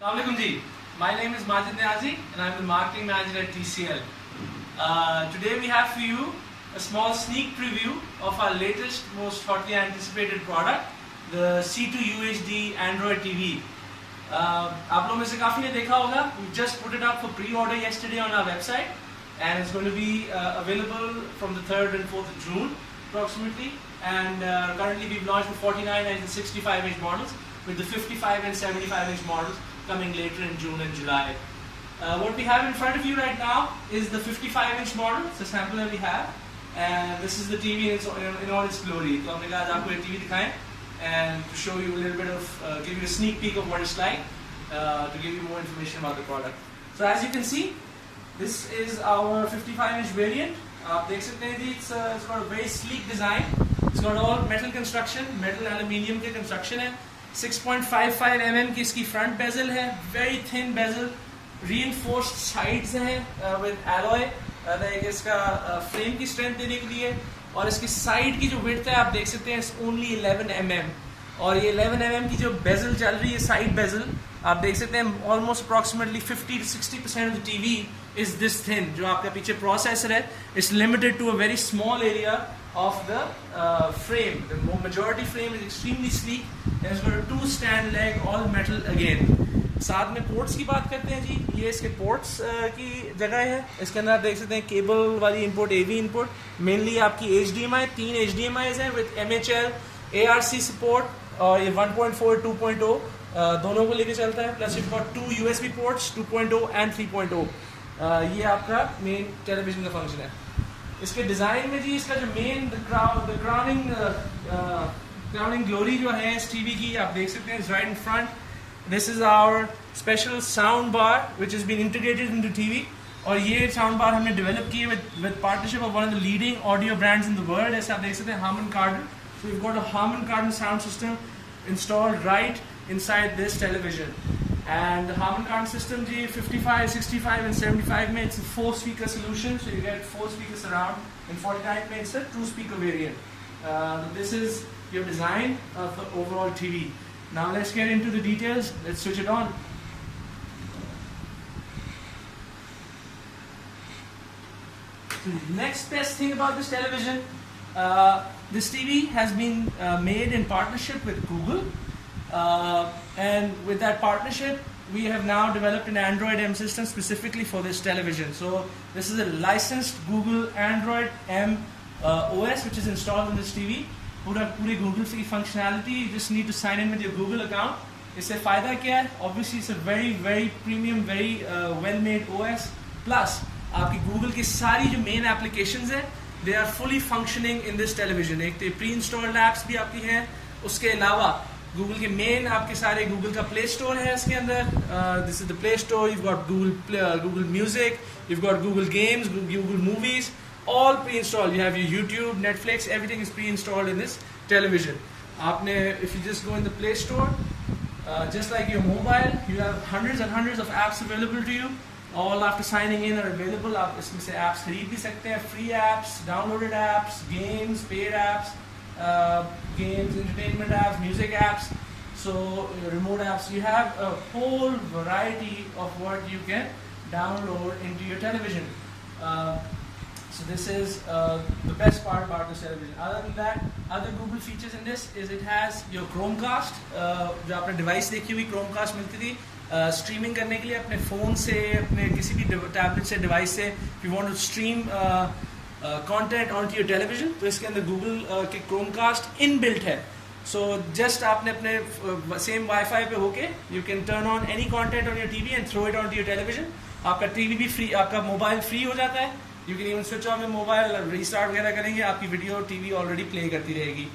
Assalamualaikum ji. My name is Majid Niazi and I'm the marketing manager at TCL. Today we have for you a small sneak preview of our latest, most hotly anticipated product, the C2 UHD Android TV. आप लोगों में से काफ़ी ने देखा होगा. We just put it up for pre-order yesterday on our website and it's going to be available from the 3rd and 4th of June approximately. And currently we've launched the 49 and the 65 inch models with the 55 and 75 inch models coming later in June and July. What we have in front of you right now is the 55 inch model. It's a sample that we have, and this is the TV in all its glory. So हमने कहा आज आपको ये TV दिखाएं and to show you a little bit of, give you a sneak peek of what it's like, to give you more information about the product. So as you can see, this is our 55 inch variant. आप देख सकते हैं जी, it's got a very sleek design. It's got all metal construction, metal aluminium के construction है. 6.55 mm की इसकी front bezel है, very thin bezel, reinforced sides हैं with alloy, इसका frame की strength देने के लिए. और इसकी side की जो width है आप देख सकते हैं it's only 11 mm. और ये 11 mm की जो bezel चल रही है, side bezel, आप देख सकते हैं almost approximately 50 to 60% of the TV is this thin. जो आपका पीछे processor है, it's limited to a very small area of the frame. The majority frame is extremely sleek and it's got a 2-stand leg, all metal again. साथ में ports की बात करते हैं जी, ये इसके ports की जगह है. इसके अंदर आप देख सकते हैं केबल वाली input, AV input, mainly आपकी HDMI, 3 HDMIs हैं with MHL, ARC support और ये 1.4, 2.0 दोनों को लेके चलता है. Plus you've got 2 USB ports, 2.0 and 3.0. ये आपका मेन टेलीविजन का फंक्शन है. इसके डिज़ाइन में जी इसका जो मेन क्राउनिंग ग्लोरी जो है इस टीवी की आप देख सकते हैं right in front. This is our special sound bar which is been integrated into TV. और ये साउंड बार हमने डेवलप किए with partnership of one of the leading audio brands in the world. ऐसे आप देख सकते हैं Harman Kardon. So we got a Harman Kardon sound system installed right inside this television. And the Harman Kardon system, G 55, 65 and 75 में it's a 4-speaker solution, so you get 4 speakers surround. In 49 में it's a 2-speaker variant. This is your design of the overall TV. Now let's get into the details. Let's switch it on. So the next best thing about this television, this TV has been made in partnership with Google. And with that partnership, we have now developed an Android M system specifically for this television. So this is a licensed Google Android M OS which is installed in this TV. पूरी Google की functionality. You just need to sign in with your Google account. इससे फ़ायदा क्या है? Obviously it's a very very premium, very well-made OS. Plus आपकी Google की सारी जो main applications हैं, they are fully functioning in this television. एक तो pre-installed apps भी आपकी हैं. उसके अलावा गूगल के मेन आपके सारे गूगल का प्ले स्टोर है इसके अंदर. This is the play store. You got Google music, you got Google games, Google movies, all pre installed. You have your YouTube, Netflix, everything is pre installed in this television. आपने if you just go in the play store, just like your mobile, you have hundreds and hundreds of apps available to you. All after signing in are available. आप इसमें से apps खरीद भी सकते हैं, free apps, downloaded apps, games, paid apps, games, entertainment apps, music apps, so remote apps. You have a whole variety of what you can download into your television. So this is the best part about this television. Other than that, other Google features in this is it has your Chromecast. जो आपने device देखी हुई Chromecast मिलती थी streaming करने के लिए अपने phone से, अपने किसी भी tablet से, device से, if you want to stream content onto your television, तो इसके अंदर Google के Chromecast inbuilt है. So just आपने अपने same Wi-Fi पे होके you can turn on any content on your TV and throw it onto your television. आपका TV भी free, आपका mobile free हो जाता है. You can even switch off your mobile, restart वगैरह करेंगे, आपकी video TV already play करती रहेगी.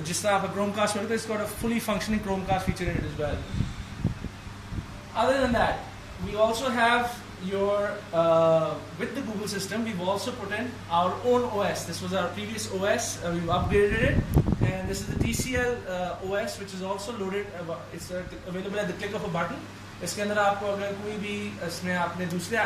जिस तरह आपका Chromecast होता है, it's got a fully functioning Chromecast feature in it as well. Other than that, we also have your with the Google system, we've also put in our own OS. This was our previous OS. We've upgraded it, and this is the TCL OS, which is also loaded. It's available at the click of a button. इसके अंदर आपको अगर कोई भी इसमें आपने दूसरे,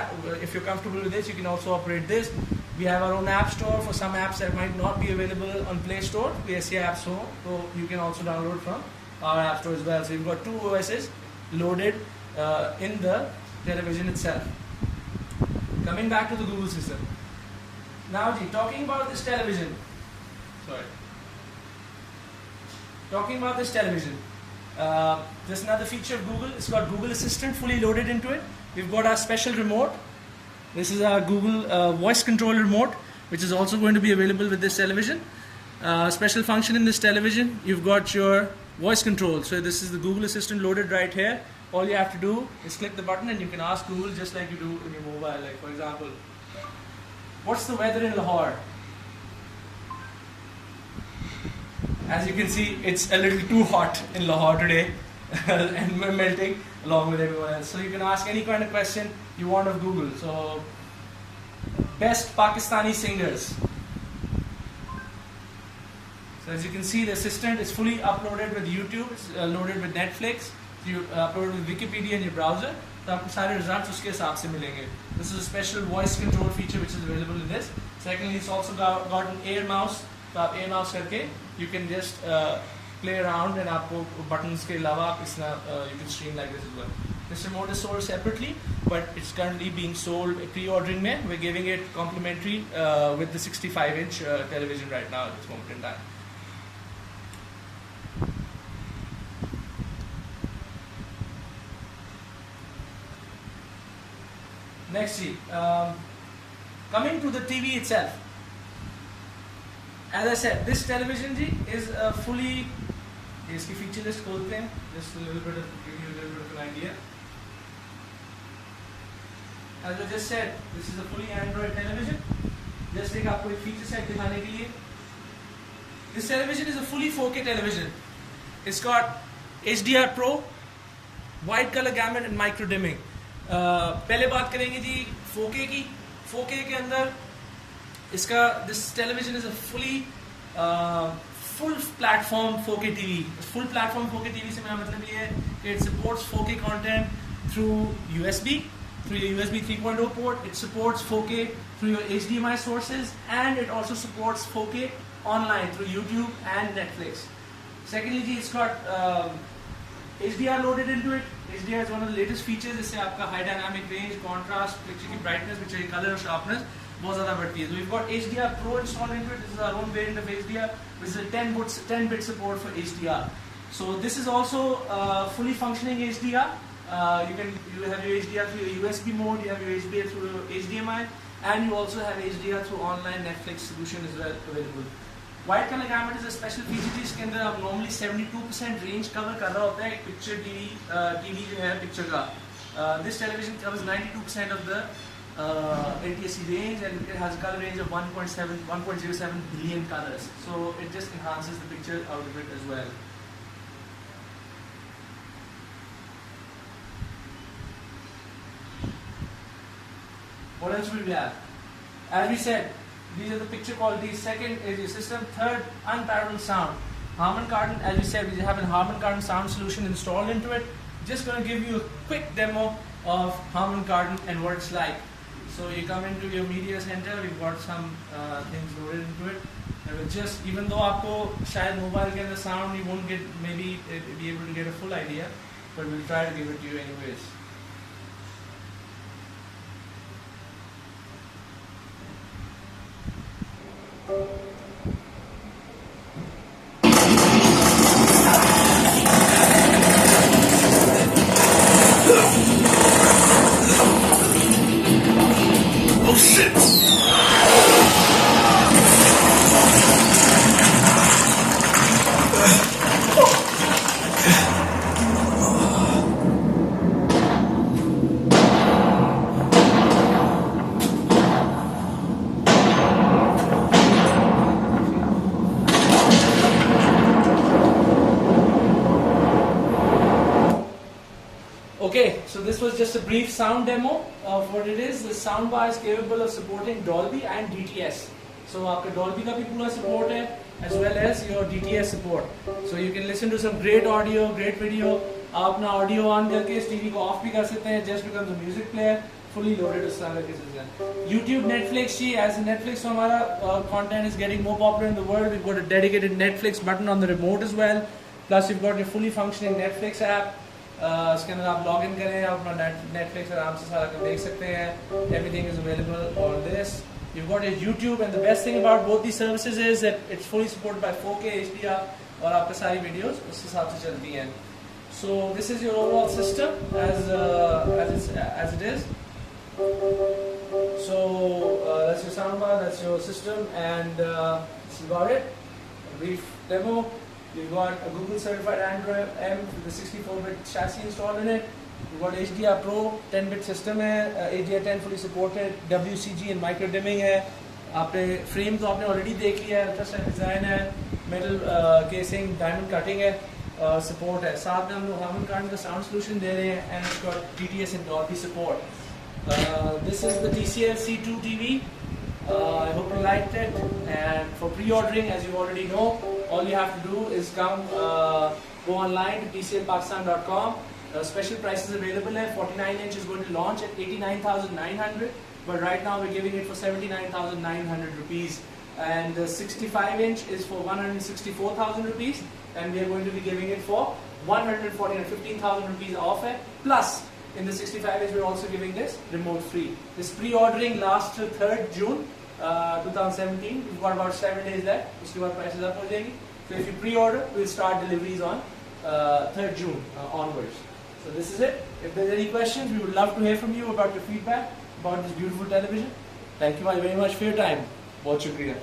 if you're comfortable with this, you can also operate this. We have our own app store for some apps that might not be available on Play Store. PSC App Store, so you can also download from our app store as well. So you've got two OSs loaded in the television itself. Coming back to the Google system. Now, talking about this television. Talking about this television. There's another feature of Google. It's got Google Assistant fully loaded into it. We've got our special remote. This is our Google voice control remote, which is also going to be available with this television. Special function in this television, you've got your voice control. So this is the Google Assistant loaded right here. All you have to do is click the button and you can ask Google just like you do in your mobile. Like for example, what's the weather in Lahore? As you can see, it's a little too hot in Lahore today and we're melting along with everyone else. So you can ask any kind of question you want of Google. So, best Pakistani singers. So as you can see, the assistant is fully uploaded with YouTube, it's loaded with Netflix, you upload with Wikipedia in your browser. तो आपको सारे results उसके हिसाब से मिलेंगे. This is a special voice control feature which is available in this. Secondly, it's also got an air mouse. तो आप air mouse करके you can just play around and आपको buttons के अलावा आप इस you can stream like this as well. This remote is sold separately, but it's currently being sold pre-ordering में. We're giving it complimentary with the 65-inch television right now at this moment in time. Next, coming to the TV itself. As I said, this television is a fully. इसकी feature list खोलते हैं. Just a little bit of give you a little bit of an idea. As I just said, this is a fully Android television. Just एक आपको एक feature set दिखाने के लिए. This television is a fully 4K television. It's got HDR Pro, wide color gamut and micro dimming. पहले बात करेंगे जी 4K की. 4K के अंदर इसका this television is a fully full platform 4K TV. Full platform 4K TV से मेरा मतलब ये है कि it supports 4K content through USB, through your USB 3.0 port. It supports 4K through your HDMI sources, and it also supports 4K online through YouTube and Netflix. Secondly, it's got HDR loaded into it. HDR is one of the latest features. इससे आपका high dynamic range, contrast, picture की brightness, picture की color और sharpness बहुत ज़्यादा बढ़ती है. So we've got HDR Pro installed into it. This is our own variant of HDR, which is a 10-bit support for HDR. So this is also fully functioning HDR. You have your HDR through your USB mode. You have your HDR through your HDMI, and you also have HDR through online Netflix solution as well available. Wide color gamut is a special feature जिसके अंदर आप normally 72% range cover कर रहा होता है एक picture TV जो है picture का. This television covers 92% of the NTSC range, and it has a color range of 1.07 billion colors. So it just enhances the picture out of it as well. What else will we have? As we said, these are the picture qualities. Second is your system. Third, unparalleled sound. Harman Kardon, as we said, we have a Harman Kardon sound solution installed into it. Just going to give you a quick demo of Harman Kardon and what it's like. So you come into your media center, we've got some things loaded into it. And we'll just, even though आपको शायद mobile के अंदर sound you won't get, maybe be able to get a full idea, but we'll try to give it to you anyways. Oh shit! Okay, so this was just a brief sound demo of what it is. The soundbar is capable of supporting Dolby and DTS. So आपका Dolby का भी पूरा support है, as well as your DTS support. So you can listen to some great audio, great video. आप अपना audio on करके इस TV को off भी कर सकते हैं. Just becomes a music player, fully loaded उस तरह के system. YouTube, Netflix जी, as Netflix हमारा content is getting more popular in the world. We've got a dedicated Netflix button on the remote as well. Plus you've got your fully functioning Netflix app. इसके अंदर आप log in करें, आप अपना Netflix आराम से सारा कुछ देख सकते हैं. Everything is available on this. You've got a YouTube, and the best thing about both these services is that it's fully supported by 4K HDR और आपके सारी वीडियोस उस हिसाब से चलती हैं. So this is your overall system as it is. So that's your soundbar, that's your system, and this is about it. A brief demo. You've got a Google certified Android M with a 64-bit chassis installed in it. You've got HDR Pro 10-bit system है, HDR10 fully supported, WCG and micro dimming है. आपने frame तो आपने already देख लिया है, ultra style design है, metal casing, diamond cutting है, सपोर्ट है. साथ में हम लोग हार्मन कार्ड का साउंड सोल्यूशन दे रहे हैं, एंड इसका TTS and Dolby support. This is the TCL C2 TV. I hope you liked it, and for pre-ordering, as you already know, all you have to do is come go online to tclpakistan.com. Special prices available here. 49-inch is going to launch at 89,900, but right now we're giving it for 79,900 rupees, and the 65-inch is for 164,000 rupees, and we are going to be giving it for 15,000 rupees off it. Plus, in the 65-inch, we're also giving this remote free. This pre-ordering lasts till 3rd June 2017. We've got about 7 days left. Uske baad prices up ho jayegi. So if you pre-order, we'll start deliveries on 3rd June onwards. So this is it. If there's any questions, we would love to hear from you about your feedback about this beautiful television. Thank you very much for your time. Bahut shukriya.